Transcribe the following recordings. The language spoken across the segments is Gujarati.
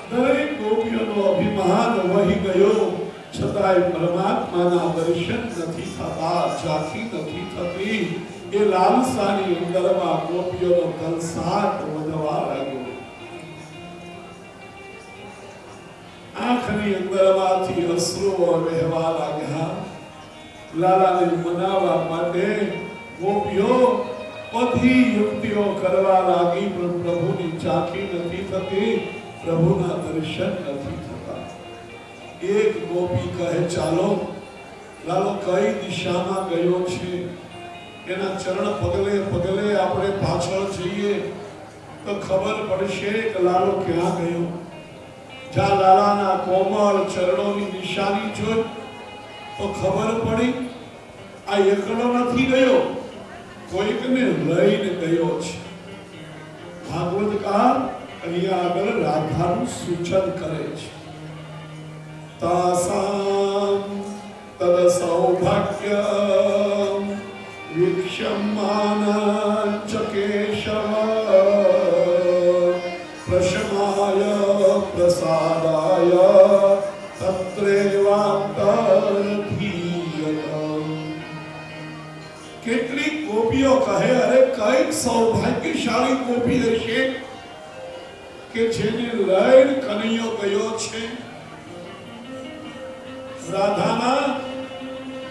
દરેક ગોપીઓનો અભિમાન વહી ગયો છતાંય પરમાત્માના દર્શન નથી થતા, ઝાંખી નથી થતી. એ લાલસાની અંદરમાં ગોપીઓનો તલસાટ વધવા લાગ્યો. આંખની અંદરમાંથી અશ્રુઓ વહેવા લાગ્યા. લાલાને મનાવવા માટે ગોપીઓ બધી યુક્તિઓ કરવા લાગી, પણ પ્રભુની ઝાંખી નથી થતી, પ્રભુના દર્શન નથી થતા. એક ગોપી કહે, ચાલો લાલો કઈ દિશામાં ગયો છે, એના ચરણ પગલે પગલે આપણે પાછળ જઈએ તો ખબર પડશે કે લાલો ક્યાં ગયો. જ્યાં લાલાના કોમળ ચરણોની નિશાની જોઈ તો ખબર પડી આ એકલો નથી ગયો, કોઈકને લઈને ગયો છે. ભાગવતકાર અહીંયા આગળ રાધાનું સૂચન કરે છે. તાસામ તદ સૌભાગ્ય વિક્ષમાન ચકેશવ પ્રશમાય પ્રસાદાય તત્રેવાંતરધીયતમ. કેટલીક ગોપીઓ કહે, અરે કઈ સૌભાગ્યશાળી ગોપી હશે કે જેને લઈને કનૈયો ગયો છે. રાધાના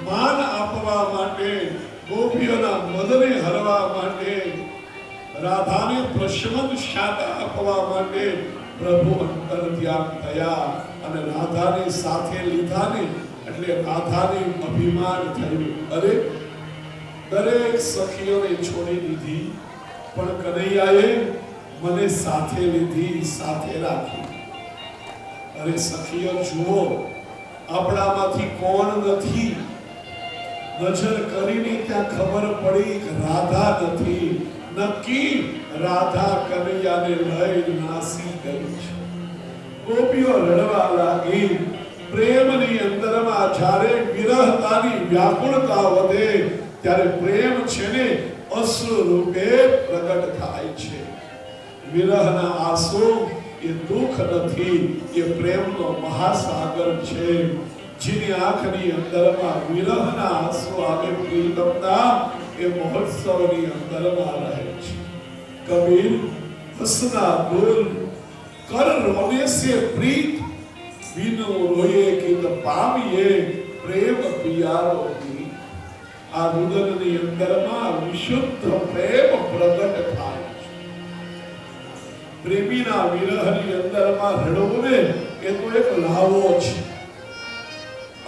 માન આપવા માટે, ગોપીઓના મદને હરવા માટે, રાધાને પ્રશમન શાતા આપવા માટે પ્રભુ અંતર ધ્યાન થયા અને રાધાને સાથે લીધાને એટલે રાધાને અભિમાન થયું. અરે દરેક સખીઓને છોડી દીધી, પણ કનૈયાએ મને સાથે લીધી, સાથે રાખી. અરે સખીઓ જુઓ, આપણામાંથી કોણ નથી. નજર કરીને ત્યાં ખબર પડી કે રાધા નથી. નક્કી રાધા કનૈયાને લઈ નાસી ગઈ છે. ગોપીઓ રડવા લાગી. પ્રેમની અંદરમાં જ્યારે વિરહતાની વ્યાકુળતા વધે ત્યારે પ્રેમ છે ને અશ્રુ રૂપે પ્રગટ થાય છે. વિરહના આંસુ એ દુઃખ નથી, એ પ્રેમનો મહાસાગર છે. જેની આંખની અંદરમાં વિરહના આંસુ આવે પ્રીતમના, એ મહોત્સવની અંદરમાં રહે છે. કબીર હસના બોલ કર રોને સે પ્રીત बिनु रोए कित पामिए प्रेम पियारो दी। आ रुदननी अंदरमा विशुद्ध प्रेम प्रगट थाय प्रेमीना विरहनी अंदरमा रडवने ए तो एक लावो छे,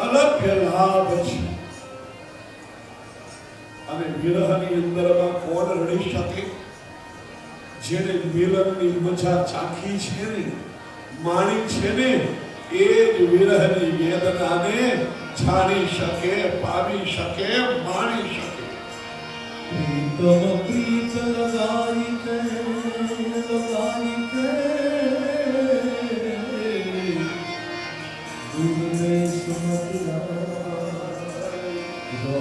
अलग लाभ छे। અને વિરહની અંદરમાં કોણ રડી શકે? જેને મિલનની મજા ચાખી છે ને, માણી છે ને, એ જ વિરહની વેદનાને જાણી શકે, પામી શકે, માણી શકે। પ્રીતમ પ્રીત લગાઈ કે દૂધને સુમતરા રહો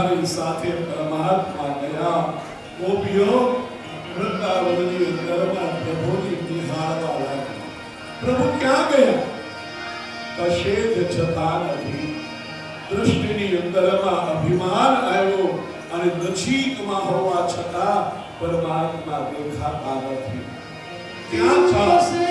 હમારી સાથે પરમાત્મા ગયા। ગોપીઓ વૃંદાવનની અંદરમાં પ્રભુની નિહાળવા લાગી। પ્રભુ ક્યાં ગયા? કશે જ જતા નથી। દૃષ્ટિની અંદરમાં અભિમાન આવ્યો અને નજીકમાં હોવા છતાં પરમાત્મા દેખાતા નથી। ક્યાં ચાલશે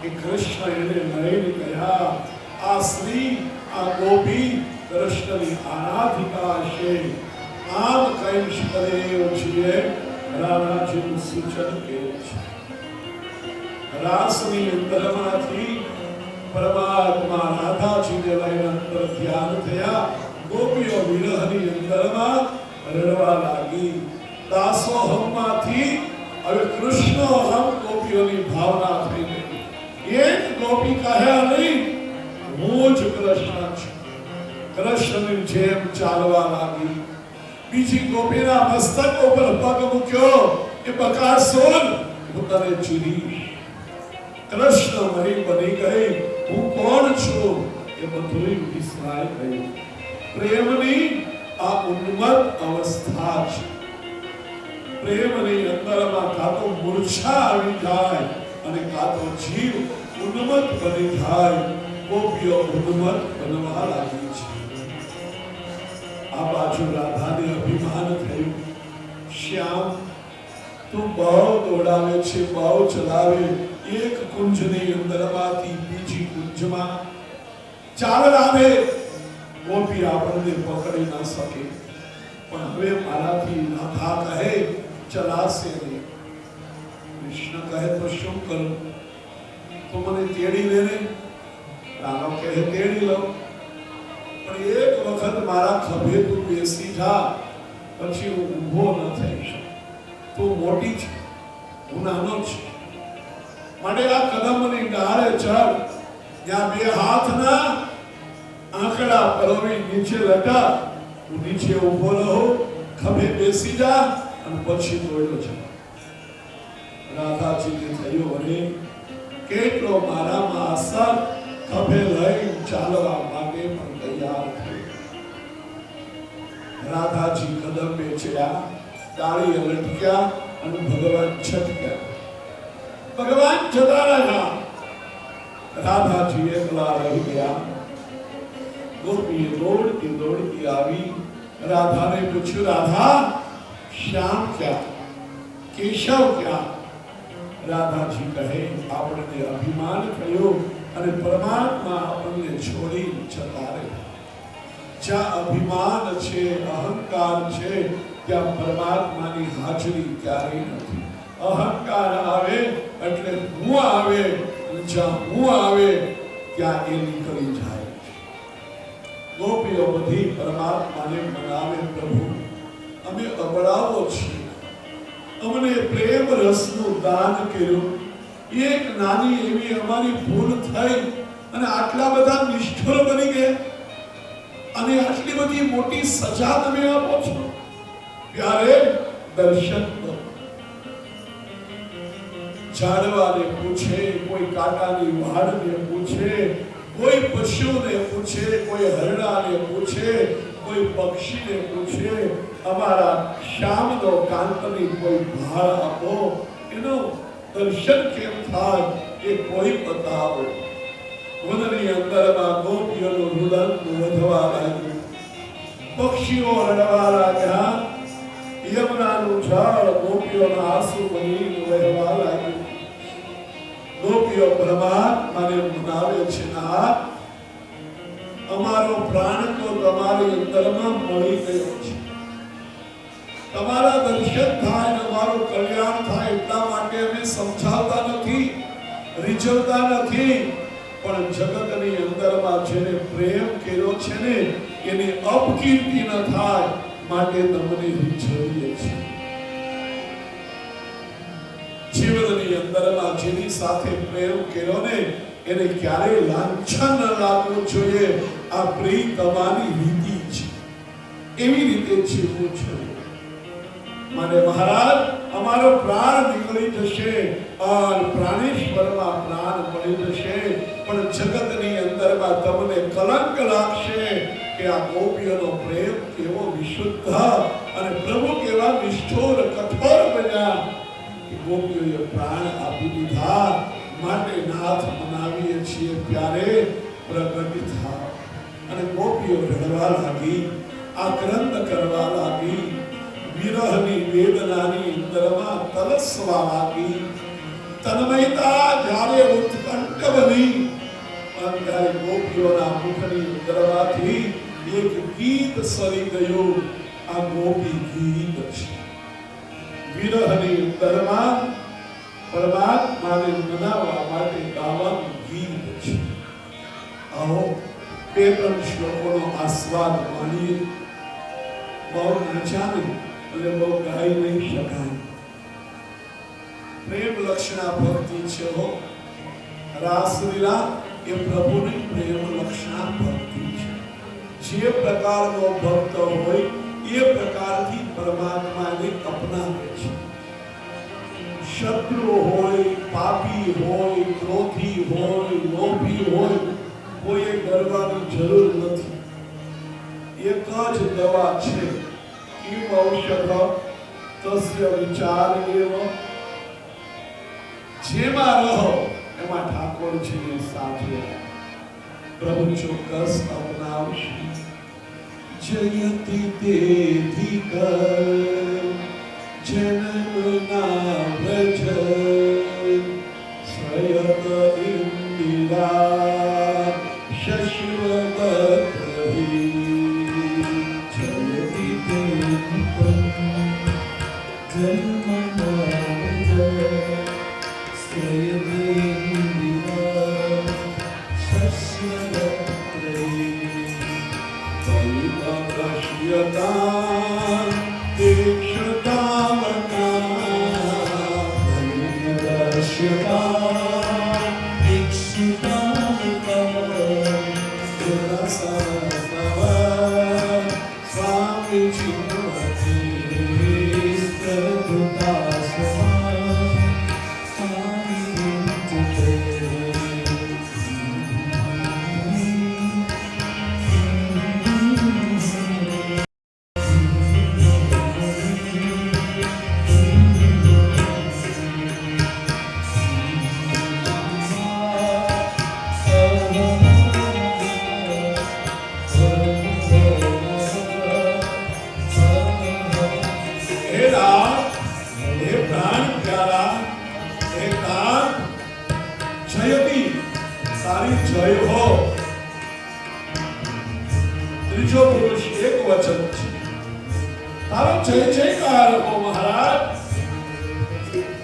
કે કૃષ્ણ એને લઈને ગયા, આ સ્ત્રી, આ ગોપી કૃષ્ણની આરાધિકા છે. આમ કઈ કરે છીએ રાધાજીનું સૂચન કે છે. રાસની અંદરમાંથી પરમાત્મા રાધાજીને લઈને અંદર ધ્યાન થયા. ગોપીઓ વિરહની અંદરમાં રડવા લાગી. દાસોહમમાંથી હવે કૃષ્ણોહમ ગોપીઓની ભાવના થઈ ગઈ. એક ગોપી કહે નહીં, હું જ કૃષ્ણ છું. કૃષ્ણની જેમ ચાલવા લાગી. બીજી ગોપીના મસ્તક ઉપર પગ મૂક્યો કે બકાસુર, હું તને ચીરીશ. કૃષ્ણ મરી બની ગઈ. હું કોણ છું એ બધું વિસરાઈ ગયું. પ્રેમની આ ઉન્મત્ત અવસ્થા છે. પ્રેમની અંદરમાં કાં તો મૂર્છા આવી જાય અને કાં તો જીવ ઉન્મત્ત બની જાય. ગોપીઓ ઉન્મત્ત બનવા લાગી છે. આ બાજુ રાધાને અભિમાન થયું, શ્યામ તું બહુ દોડાવે છે, બહુ ચલાવે. એક કુંજની અંદરમાંથી બીજી કુંજમાં ચાલ રાધે. ગોપી આપણને પકડી ન શકે, પણ હવે મારાથી રાધા કહે ચલાશે નહીં. કૃષ્ણ કહે તો શું કરું? તો મને તેડી લે ને. રાધા કહે તેડી લો, પણ એક વખત મારા ખભે તું બેસી જા, પછી હું ઊભો ન થઈશ. તું મોટી છે, હું નાનો છું. માટે આ કદમની ડાળે ચડ, જ્યાં બે હાથના આંકડા પરોવી નીચે લટા. તું નીચે ઊભો રહો, ખભે બેસી જા અને પછી દોડ્યો છે. રાધાજીને થયું, અરે કેટલો મારામાં અસર. ખભે લઈ ચાલવા માટે પણ તૈયાર થઈ. રાધાજી કદમ બેચ્યા, ડાળી લટક્યા અને ભગવાન છટક્યા. ભગવાન જતા રહ્યા. રાધાજી એકલા રહી ગયા. ગોપીએ દોડતી દોડતી આવી. રાધાને પૂછ્યું, રાધા શ્યામ ક્યાં, કેશવ ક્યાં? રાધાજી કહે, આપણને અભિમાન થયું અને પરમાત્મા આપણને છોડી જતા રહ્યા. જ્યાં અભિમાન છે, અહંકાર છે, ત્યાં પરમાત્માની હાજરી ક્યારેય નથી. અહંકાર આવે એટલે હું આવે, જ્યાં હું આવે ત્યાં એ નીકળી જાય. ગોપીઓ બધી પરમાત્માને મનાવે, પ્રભુ અમે અબળાવો છીએ, અમને પ્રેમ રસનું દાન કર્યું. એક નાની એવી અમારી ભૂલ થઈ અને આટલા બધા નિષ્ઠુર બની ગયા અને આટલી બધી મોટી સજા તમે આપો છો. ત્યારે દર્શન કરો. ઝાડવાને પૂછે, કોઈ કાંટાની વાડને પૂછે, કોઈ પશુને પૂછે, કોઈ હરડાને પૂછે, કોઈ પક્ષીને પૂછે, અમારા શ્યામનો કાંતની કોઈ ભાળ આપો, એનો દર્શન કેમ થાય એ કોઈ બતાવો. વનની અંદરમાં ગોપીઓનું રુદન વધવા લાગ્યું. પક્ષીઓ રડવા લાગ્યા. યમુનાનું જળ ગોપીઓના આંસુ બની વહેવા લાગ્યું. ગોપીઓ પરમાત્માને મનાવે છે, નાથ અમારો પ્રાણ તો તમારી અંદરમાં મળી ગયો છે. તમારા દર્શન થાય ને અમારું કલ્યાણ થાય એટલા માટે અમે સમજાવતા નથી, રીઝવતા નથી, પણ જગતની અંદરમાં જેને પ્રેમ કર્યો છે ને એની અપકીર્તિ ન થાય માટે તમને રીઝવીએ છીએ. જીવનની અંદરમાં જેની સાથે પ્રેમ કર્યો ને એને ક્યારેય લાંછન ન લાગવું જોઈએ. આ પ્રેમ તમારી રીતિ છે, એવી રીતે જીવવું જોઈએ. મારે મહારાજ અમારો પ્રાણ નીકળી જશે અને પ્રાણેશ્વરમાં પ્રાણ મળી જશે, પણ જગતની અંદરમાં તમને કલંક લાગશે કે આ ગોપીઓનો પ્રેમ કેવો વિશુદ્ધ અને પ્રભુ કેવા નિષ્ઠુર કઠોર બન્યા. ગોપીઓએ પ્રાણ આપી દીધા માટે નાથ મનાવીએ છીએ. ત્યારે પ્રગટ થાવ. અને ગોપીઓ રડવા લાગી, આક્રંદ કરવા લાગી, વિરહની વેદનાની અંદરમાં તલસવા લાગી. તન્મયતા જ્યારે ઉત્કંઠ શક્ય બની અને ત્યારે ગોપીઓના મુખની ઉદરમાંથી એક ગીત સરી ગયું. આ ગોપી ગીત છે. વિરહની ઉદરમાં પરમાત્માને મનાવવા માટે ગાવાનું ગીત છે. આવો બે ત્રણ શ્લોકોનો આસ્વાદ માણીએ. બહુ નાચ્યા નહીં એટલે બહુ ગાઈ નહીં શકાય. પ્રેમ લક્ષણા ભક્તિ છે હો. રાસલીલા એ પ્રભુની પ્રેમ લક્ષણા ભક્તિ છે. જે પ્રકારનો ભક્ત હોય એ પ્રકારથી પરમાત્માને અપનાવે છે. શત્રુ હોય, પાપી હોય, ક્રોધી હોય, લોભી હોય, કોઈએ ડરવાની જરૂર નથી. એક જ દવા છે. કિમ ઔષધ તસ્ય વિચાર એવ. જેમાં રહો એમાં ઠાકોરજીને સાથે પ્રભુ ચોક્કસ અપનાવશે. જયતિ તેધિક જનમના વ્રજ સ્વયં ઇન્દિરા શશ્વતઃ. ત્રીજો પુરુષ એક વચન છે. તારો જય જયકાર હો મહારાજ.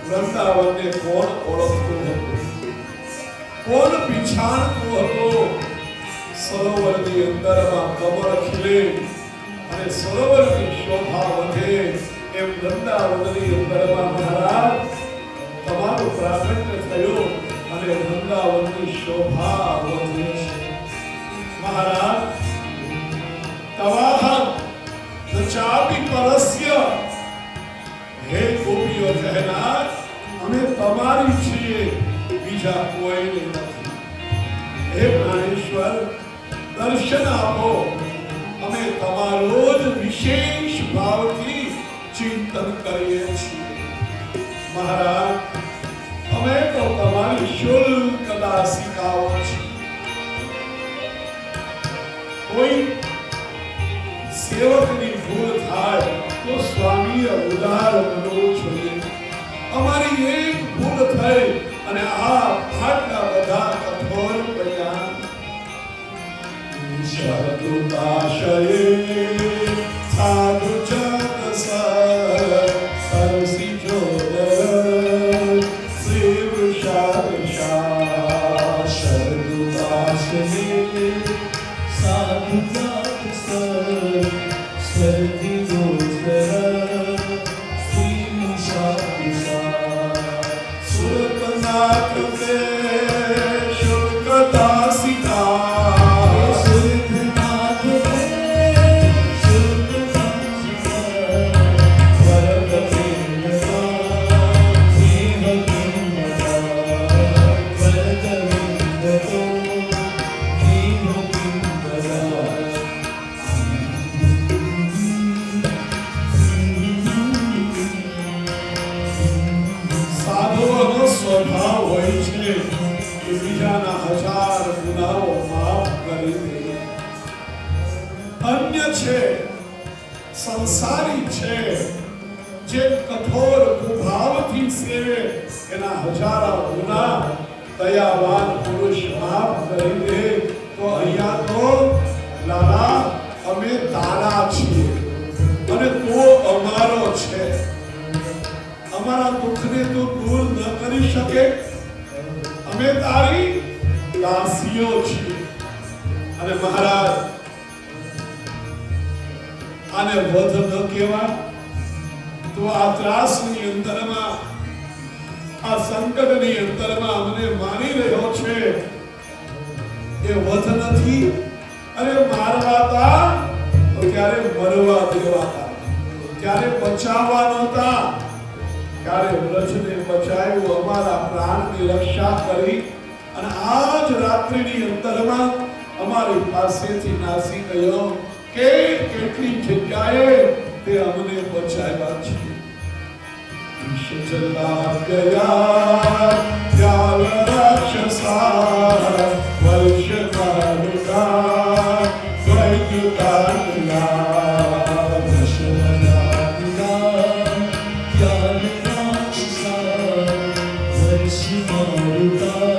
વૃંદાવનને કોણ ઓળખતું હતું? કોણ પીછાણતું હતું? સરોવરની અંદરમાં કમળ ખીલે અને સરોવરની શોભા વધે એમ વૃંદાવનની અંદરમાં મહારાજ તમારું પ્રાગટ્ય થયું અને વૃંદાવનની શોભા વધી છે. મહારાજ તવાહમ નચાપી પરસ્ય. હે ગોપીઓ કહેનાર અમે તમારી છીએ, બીજા કોઈ નથી. હે પ્રાણેશ્વર દર્શન આપો. અમે તમારો જ વિશેષ ભાવથી ચિંતન કરીએ છીએ. મહારાજ અમે તો તમારી શુલ્ક દાસિકાઓ છીએ. કોઈ સેવકની ભૂલ થાય તો સ્વામીએ ઉદાર બનવું જોઈએ. અમારી એક ભૂલ થઈ અને આટલા બધા કઠોર બન્યા. શબ્દુતાશયે સાધુ જન સરસી જોદર શ્રી વૃષાદશા. શબ્દુતાશયે સાધુ સંસારી છે જે કઠોર કુભાવથી સેવે એના હજારા ગુના દયાવાન પુરુષ માફ કરી દે તો અહીંયા તો લાલા અમે તારા છીએ અને તું અમારો છે. અમારા દુઃખને તું દૂર ન કરી શકે. અમે તારી દાસીઓ છીએ. અને મહારાજ આને વધ ન કહેવાય તો આ ત્રાસની અંદરમાં આ સંકટની અંદરમાં અમને મારી રહ્યો છે એ વધ નથી. અરે મારવાતા તો ક્યારે મરવા દેવાતા, ક્યારે બચાવવા નહોતા, ક્યારે વ્રજને બચાવ્યું, અમારા પ્રાણની રક્ષા કરી અને આજ રાત્રિની અંદરમાં અમારી પાસેથી નાસી ગયો કે કેટલી જગ્યાએ તે અમને બચાવ્યા છે. વિષચલા ગયા ત્યાલ રાક્ષસા વૈશ્યકારુકા દ્વૈતકારુકા દશરથાદિના ત્યાલ રાક્ષસા વૈશ્યકારુકા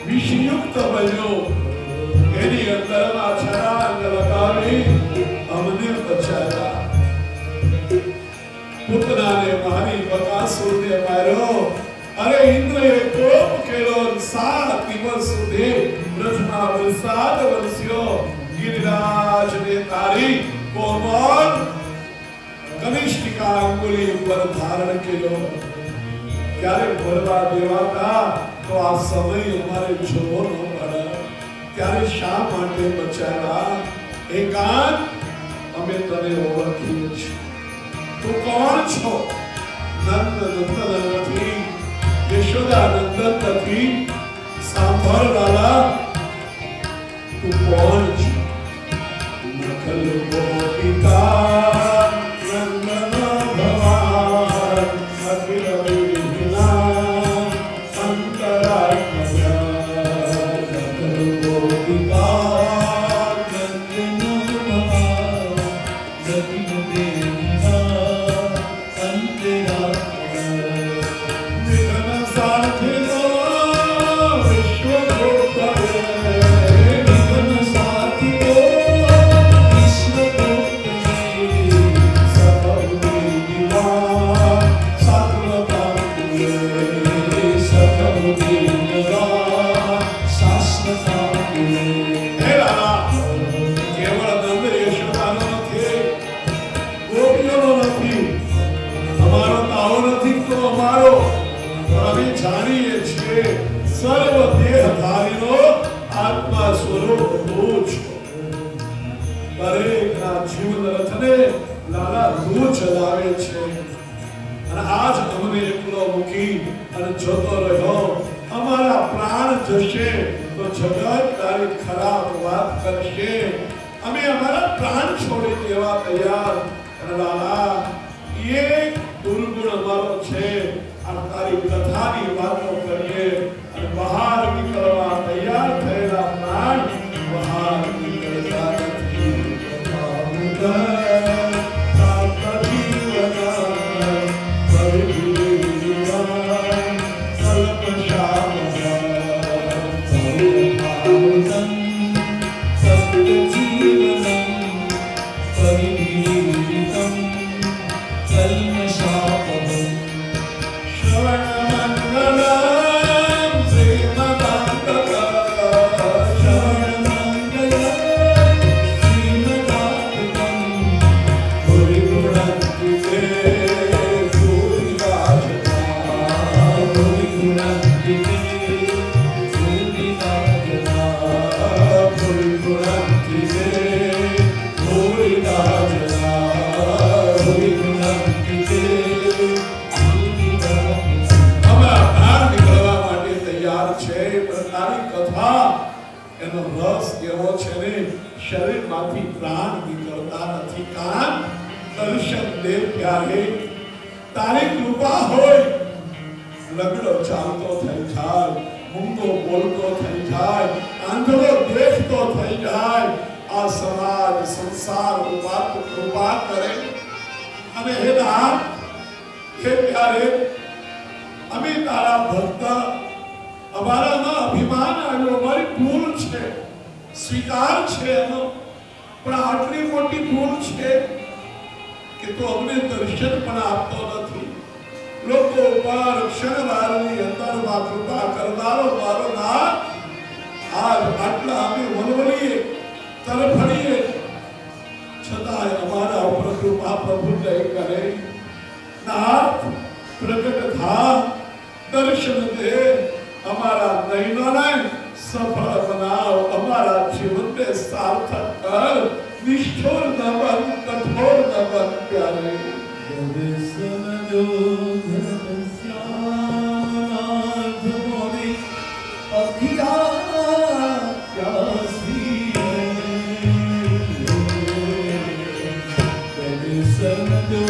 વિષયુક્ત બન્યો એની અંદરમાં છરાંગ લગાવી અમને બચાવ્યા. પૂતનાને મારી, બકાસુરને માર્યો. અરે ઇન્દ્રએ કોપ કર્યો. 7 દિવસ સુધી બ્રહ્મા વરસાદ વરસ્યો. ગિરિરાજને તારી કોમળ કનિષ્ઠિકા અંગુલી ઉપર ધારણ કર્યો. ક્યારે ભરવા દેવાતા તો આ સમય અમારે જોવો ન પડે. ત્યારે શા માટે બચાવ્યા? એકાંત અમે તને ઓળખીએ છીએ. તું કોણ છો? નંદ નંદન નથી, યશોદા નંદન નથી. સાંભળ લાલા, તું કોણ છે? નકલ ગોપિકા નંદન ભગવાન અખિલ તારી એનો રસ એવો છે ને શરીરમાંથી પ્રાણ નીકળતા નથી. કાન દર્શન દેવ ત્યારે તારી કૃપા હોય લગડો ચાલતો થઈ જાય, મૂંગો બોલતો થઈ જાય, આંધળો દેખતો થઈ જાય. આ સમાજ સંસાર ઉપર કૃપા કરે. અને હે નાથ, હે પ્યારે, અમે તારા ભક્ત, અમારામાં અભિમાન આવ્યો, અમારી ભૂલ છે, સ્વીકાર છે એનો, પણ આટલી મોટી ભૂલ છે કે તો અમને દર્શન પણ આપતો નથી. લોકો ઉપર ક્ષણવારની અંદરમાં કૃપા કરનારો મારો નાથ, આજ આટલા અમે વલવલીએ, તરફડીએ, છતાંય અમારા ઉપર કૃપા પ્રભુ નહીં કરે. નાથ, પ્રગટ થા, દર્શન દે, અમારા નયનોને સફળ બનાવ, અમારા જીવનને સાર્થક કર. નિષ્ઠુર ન બન, કઠોર ન બન પ્યારે. દર્શન દો ઘનશ્યામ મોરી અખિયા પ્યાસી દર્શન દો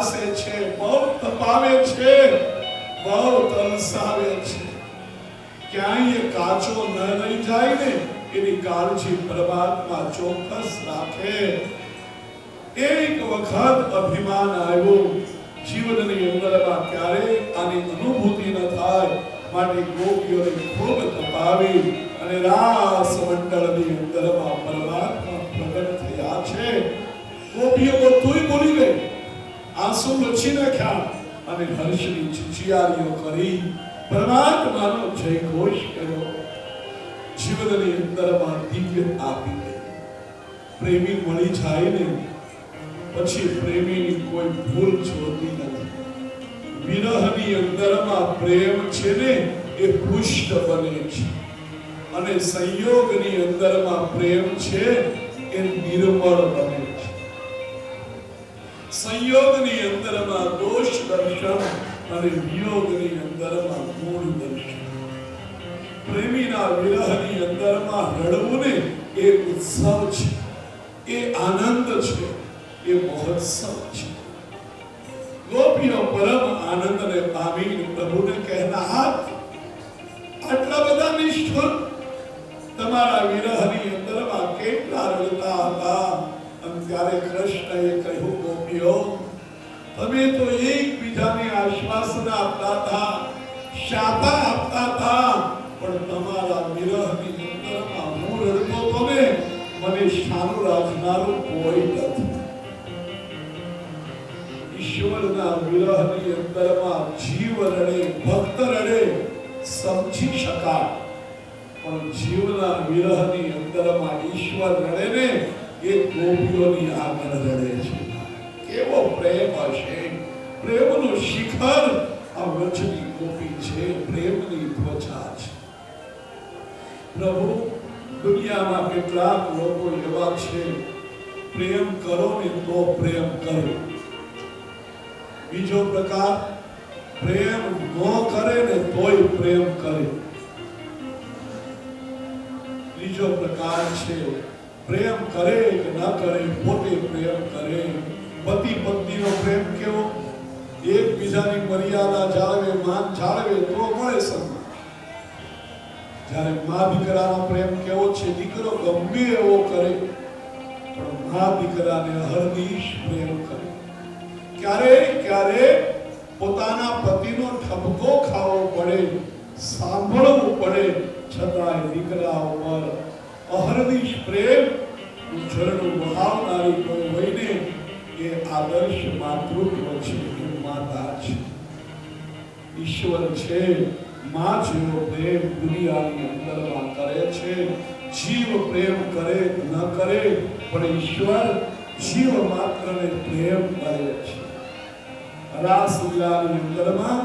ત્રાસે છે, બહુ તપાવે છે, બહુ તરસાવે છે. ક્યાંય કાચો ન રહી જાય ને એની કાળજી પરમાત્મા ચોક્કસ રાખે. એક વખત અભિમાન આવ્યું જીવનની અંદરમાં, ક્યારે આની અનુભૂતિ ન થાય માટે ગોપીઓને ખૂબ તપાવી અને રાસ મંડળની અંદરમાં પરમાત્મા પ્રગટ થયા છે. ગોપીઓ બધુંય ભૂલી ગઈ, આંસુ લૂછી નાખ્યા અને હર્ષની ચિચિયારીઓ કરી પરમાત્માનો જયઘોષ કર્યો. જીવનની અંદરમાં દિવ્ય આપી ગઈ. પ્રેમી મળી જાય ને પછી પ્રેમીની કોઈ ભૂલ જોતી નથી. વિરહની અંદરમાં પ્રેમ છે ને એ પુષ્ટ બને છે અને સંયોગની અંદરમાં પ્રેમ છે એ નિર્મળ બને છે. સંયોગની અંદરમાં દોષ દર્શન અને વિયોગની અંદરમાં ગુણ દર્શન. પ્રેમીના વિરહની અંદરમાં રડવું ને એ ઉત્સવ છે, એ આનંદ છે, એ મહોત્સવ છે. ગોપીઓ પરમ આનંદને પામી પ્રભુને કહેનાર, આટલા બધા નિષ્ઠુર તમારા વિરહની અંદરમાં કેટલા રડતા હતા. અને ત્યારે કૃષ્ણએ કહ્યું, ગોપીઓ તમે તો એકબીજાને આશ્વાસન આપતા હતા, શાપા આપતા હતા, પણ તમારા વિરહની અંદરમાં હું રડતો તો ને મને શાનું રાખનારું કોઈ નથી. ઈશ્વરના વિરહની અંદરમાં જીવ રડે, ભક્ત રડે સમજી શકાય, પણ જીવના વિરહની અંદરમાં ઈશ્વર રડે ને એ ગોપીઓની આગળ રડે છે. કેવો પ્રેમ હશે! પ્રેમનું શિખર આ વ્રજની ગોપી છે, પ્રેમની ત્વચા છે. પ્રભુ, દુનિયામાં કેટલાક લોકો એવા છે, પ્રેમ કરો ને તો પ્રેમ કરો. બીજો પ્રકાર, પ્રેમ ન કરે ને તોય પ્રેમ કરે. ત્રીજો પ્રકાર છે, પ્રેમ કરે કે ના કરે પોતે પ્રેમ કરે. પતિ પત્નીનો પ્રેમ કેવો? એકબીજાની મર્યાદા જાળવે, માન જાળવે તો મળે સન્માન. જ્યારે મા દીકરાનો પ્રેમ કેવો છે? દીકરો ગમે એવો કરે પણ મા દીકરાને અહર્નિશ પ્રેમ કરે. ક્યારે પોતાના પતિનો ઠપકો ખાવો પડે, સાંભળવું પડે, છતાંય દીકરા ઉપર અહર્નિશ પ્રેમ ઝરણું વહાવનારી કોઈ હોય ને એ આદર્શ માતૃત્વ છે, એ માતા છે. ઈશ્વર છે, માં જેવો પ્રેમ દુનિયાની અંદરમાં કરે છે. જીવ પ્રેમ કરે ન કરે પણ ઈશ્વર જીવ માત્રને પ્રેમ કરે છે. રાસલીલાની અંદરમાં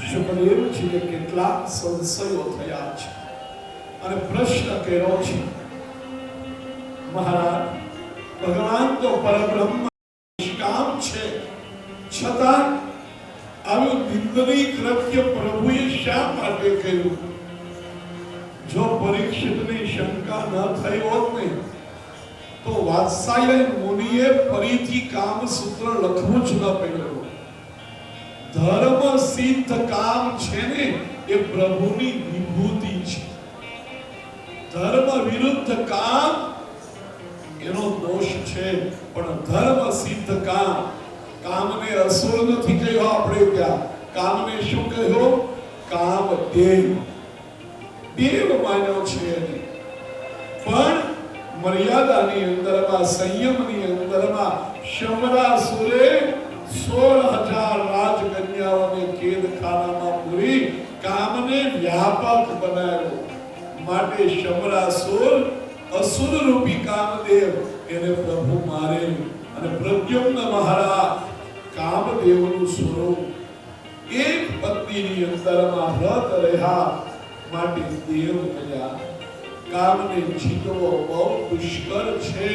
શુકદેવજીને કેટલાક સંશયો થયા છે અને પ્રશ્ન કર્યો છે, મહારાજ ભગવાન તો પરબ્રહ્મ નિષ્કામ છે, છતાં આવું નિંદનીય કૃત્ય પ્રભુએ શા માટે કર્યું? જો પરીક્ષિતની શંકા ન થઈ હોત ને તો વાત્સાયન મુનિએ ફરીથી કામસૂત્ર લખવું જ ન પડ્યું. ધર્મ સિદ્ધ કામ છે ને એ પ્રભુની વિભૂતિ છે. ધર્મ વિરુદ્ધ કામ એનો દોષ છે, પણ ધર્મ સિદ્ધ કામ, કામને અસુર નથી કહ્યો આપણે ત્યાં, કામને શું કહ્યો? કામ દેવ માન્યો છે. પણ મર્યાદાની અંદરમાં, સંયમની અંદરમાં શમરાસુરે 16,000 રાજકન્યાઓને કેદખાનામાં પૂરી કામને વ્યાપક બનાવ્યો. માટે શમરાસુર અસુર રૂપી કામદેવ એને પ્રભુ મારે અને પ્રદ્યુમ્ન મહારાજ કામદેવનું સ્વરૂપ એક પત્નીની અંદરમાં વ્રત રહ્યા માટે દેવ બન્યા. કામને જીતવો બહુ દુષ્કર છે,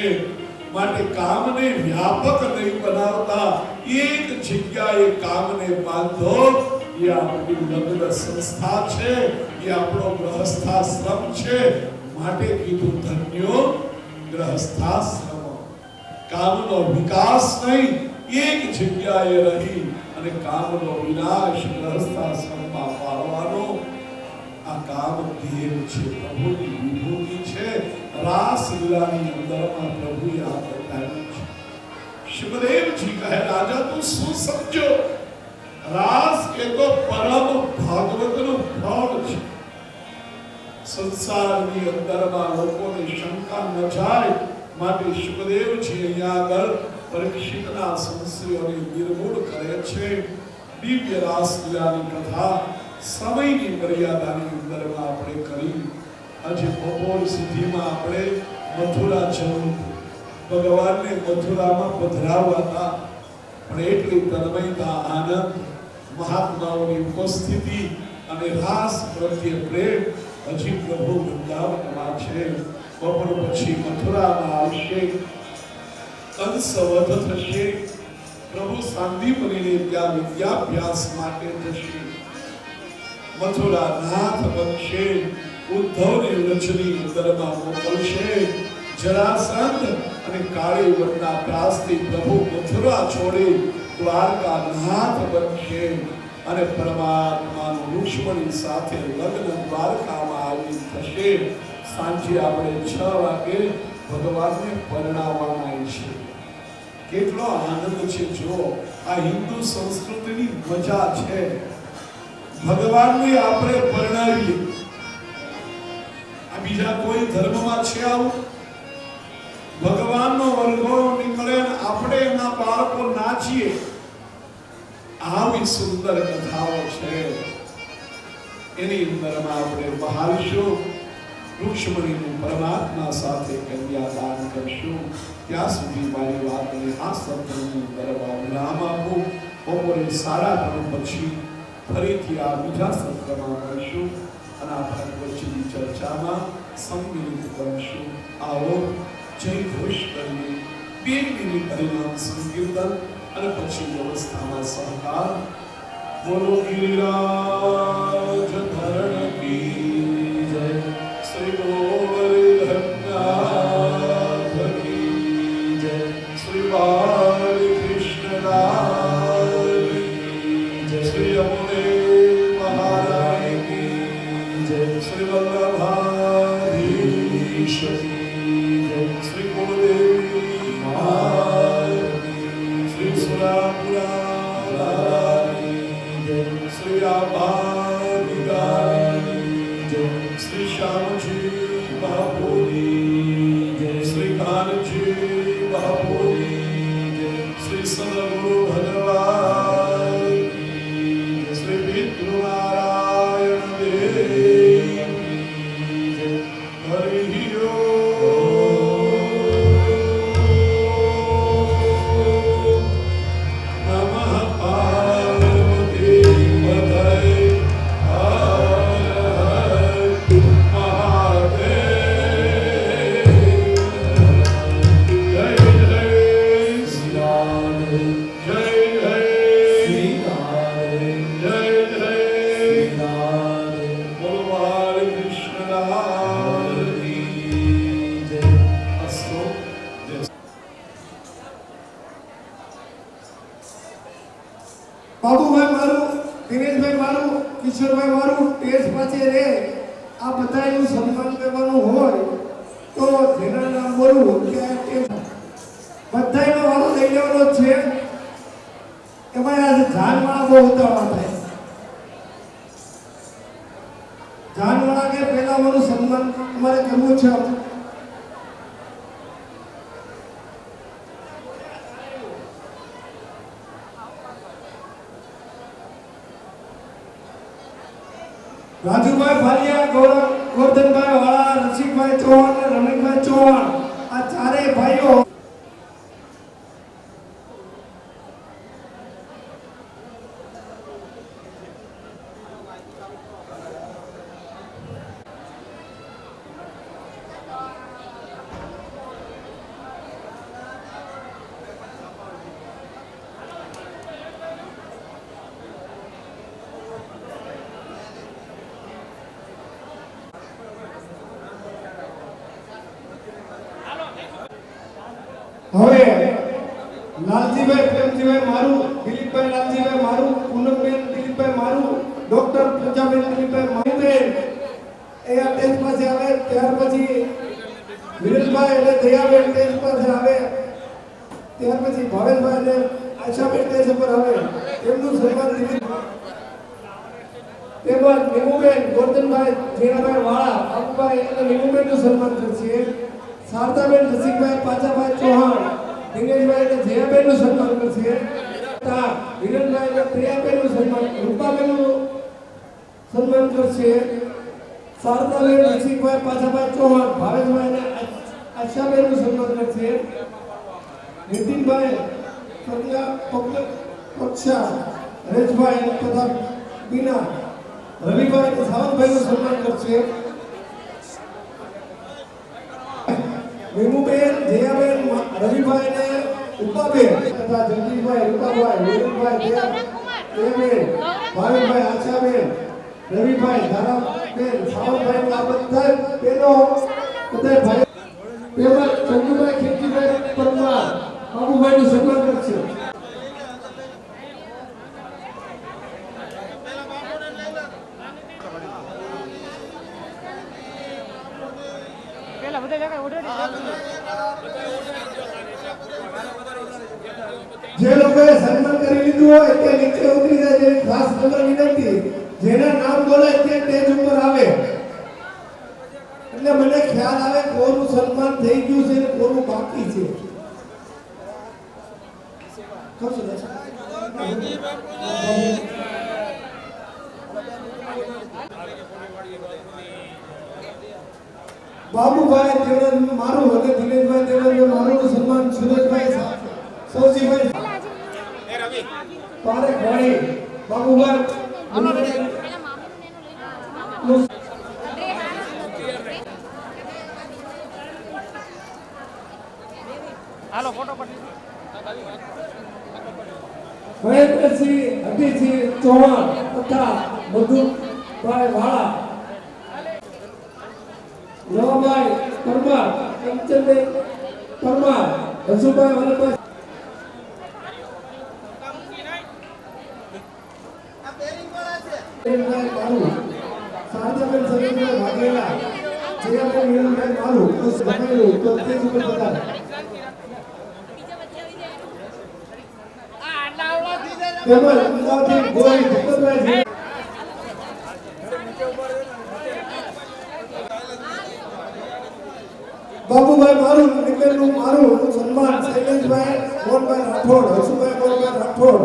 માટે કામને વ્યાપક નહીં બનાવતા એક જગ્યાએ કામને બાંધો. એ આપણી લગ્ન સંસ્થા છે, એ આપણો ગ્રહસ્થાશ્રમ છે. માટે કીધું ધન્યો ગ્રહસ્થાશ્રમ. કામનો વિકાસ નહીં, એક જગ્યાએ રહી અને કામનો વિનાશ ગ્રહસ્થાશ્રમમાં પાડવાનો આ કામ દેવ છે, પ્રભુની વિભૂતિ છે. રાસલીલાની અંદરમાં પ્રભુએ આ બતાવ્યું છે. શિવદેવજી કહે રાજા તું શું સમજો? રાસ એ તો પરમ ભાગવતનું ફળ છે. સંસારની અંદરમાં લોકોને શંકા ન જાય માટે શિવદેવજી અહીંયા આગળ પરીક્ષિતના સંશયોને નિર્મૂળ કરે છે. દિવ્ય રાસલીલાની કથા સમયની મર્યાદાની અંદરમાં આપણે કરી. આજે બપોર સુધીમાં આપણે મથુરા જવું, ભગવાનને મથુરામાં પધરાવવા હતા, પણ એટલી તન્મયતા, આનંદ, મહાત્માઓની ઉપસ્થિતિ અને રાસ પ્રત્યે પ્રેમ હજી પ્રભુ વૃંદાવનમાં છે. બપોર પછી મથુરામાં આવશે, કંસવધ થશે, પ્રભુ સાંદીપનીને ત્યાં વિદ્યાભ્યાસ માટે જશે. મથુરા નાથ બનશે, ઉદ્ધવને વ્રજની અંદરમાં મોકલશે. જરાસંધ અને કાળી વનના ત્રાસથી પ્રભુ મથુરા છોડી દ્વારકા નાથ બનશે અને પરમાત્માનું રુક્ષ્મણી સાથે લગ્ન દ્વારકામાં આવી થશે. સાંજે આપણે 6 વાગે ભગવાનને પરણાવવાના છે. કેટલો આનંદ છે! જો આ હિન્દુ સંસ્કૃતિની મજા છે. ભગવાનને આપણે પરણાવીએ. આ બીજા કોઈ ધર્મમાં છે આવું? ભગવાનનો વરઘોડો નીકળે અને આપણે એના બાળકો નાચીએ. આવી સુંદર કથાઓ છે. એની અંદરમાં આપણે બહારશું. રુક્ષ્મણીનું પરમાત્મા સાથે કન્યાદાન કરશું. ત્યાં સુધી મારી વાતને આ સત્સંગની અંદરમાં વિરામ આપું. બપોરે 3:30 પછી ફરીથી આ બીજા સત્રમાં મળશું અને આ ભગવતજીની ચર્ચામાં સંમિલિત કરશું. આવો જય ઘોષ કરીએ. 2 મિનિટ હરિનામ સંકીર્તન અને પછી વ્યવસ્થામાં સહકાર. બોલો ગિરિરાજ ધરણ કી જય, શ્રી ગોવર્ધનનાથ કી જય, શ્રી બાલકૃષ્ણલાલ કી જય, શ્રી અમુને મહારાણી કી જય, શ્રી વલ્લભાધીશ કી જય, શ્રી કુળદેવી મહારાણી, શ્રી સુરાપુરા श्री आभाविगानी जय, श्री श्यामजी महापुरी जय, श्री कानजी महापुरी जय, श्री सदगुरु भगवान श्री विष्णुनारायण देव जय. हरि બાબુભાઈ મારું, દિનેશભાઈ મારું, કિશોરભાઈ મારું, ટેસ્ટ પાસે રે આ બધાનું સન્માન કરવાનું હોય તો જેના નામ બોલવું ત્યાં બધાનો વાળો લઈ લેવાનો છે. એમાં આજે જાનવાળા બહુ ઉતાવળા થાય. જાનવાળા કે પહેલા મારું સન્માન તમારે કરવું છે. રાજુભાઈ ભાલિયા, ગોરધનભાઈ વાળા, રસિકભાઈ ચૌહાણ અને રમણીકભાઈ ચૌહાણ આ ચારેય ભાઈઓ વાસીભાઈ પ્રેમજીભાઈ મારું, દિલીપભાઈ રામજીભાઈ મારું, પૂનમબેન દિલીપભાઈ મારું, ડોક્ટર પૂજાબેન દિલીપભાઈ મારુબેન એ આ ટેસ્ટ પાસે આવે. ત્યાર પછી વિરેનભાઈ અને દયાબેન ટેસ્ટ પાસે આવે. ત્યાર પછી ભાવેશભાઈ અને આશાબેન ટેસ્ટ પર આવે. એમનું સન્માન દિલીપ તેમજ નીમુબેન ગોરધનભાઈ જીણાભાઈ વાળા બાબુભાઈ અને નીમુબેનનું સન્માન કરશે. શારદાબેન રસિકભાઈ પાચાભાઈ ચૌહાણ દિનેશભાઈ અને જયાબેનનું સન્માન કરશે. વિરેનભાઈ અને પ્રિયાબેનનું સન્માન, રૂપાબેનનું સન્માન કરશે. શારદાબેન રસિકભાઈ પાચાભાઈ ચૌહાણ ભાવેશભાઈ અને આશાબેનનું સન્માન કરશે. નીતિનભાઈ પક્ષા હરેશભાઈ તથા બીના રવિભાઈ અને સાવંતભાઈનું સન્માન કરશે. વિમુબેન જયાબેન રવિભાઈ અને ઉપાબેન તથા જગદીશભાઈ રૂપાભાઈ વિરેનભાઈ દયાબેન ભાવેશભાઈ આશાબેન રવિભાઈ ધારાબેન સાવંતભાઈ આ બધા બેનો બધા ભાઈ તેમજ ચંદુભાઈ ખેતીભાઈ પરમાર બાબુભાઈનું સન્માન કરશે. જે લોકોએ સન્માન કરી લીધું હોય તે નીચે ઉતરી જાય. જેની ખાસ નમ્ર વિનંતી, જેના નામ બોલાય તે સ્ટેજ ઉપર આવે એટલે મને ખ્યાલ આવે કોનું સન્માન થઈ ગયું છે અને કોનું બાકી છે. બાબુભાઈ દેવરાજ મારું અને દિનેશભાઈ દેવરાજ મારું સન્માન સુરેશભાઈ સૌજીભાઈ પારેખ ભાઈ બાબુભાઈ હાલો ફોટો પડી મહેન્દ્રસિંહ હટીસિંહ ચૌહાણ તથા મધુભાઈ વાળા, નવાભાઈ પરમાર, કંચનભાઈ પરમાર, હસુભાઈ વલ્લભભાઈ શારદાબેન સરેશભાઈ વાઘેલા, જયાબેન વિરેનભાઈ મારું બતાવ્યું તો તે જ ઉપર બતાવે. તેમજ અમદાવાદથી ગોળી ભગતભાઈ બાબુભાઈ મારું, નિકેલનું મારું સન્માન શૈલેષભાઈ મોહનભાઈ રાઠોડ, હસુભાઈ મોહનભાઈ રાઠોડ.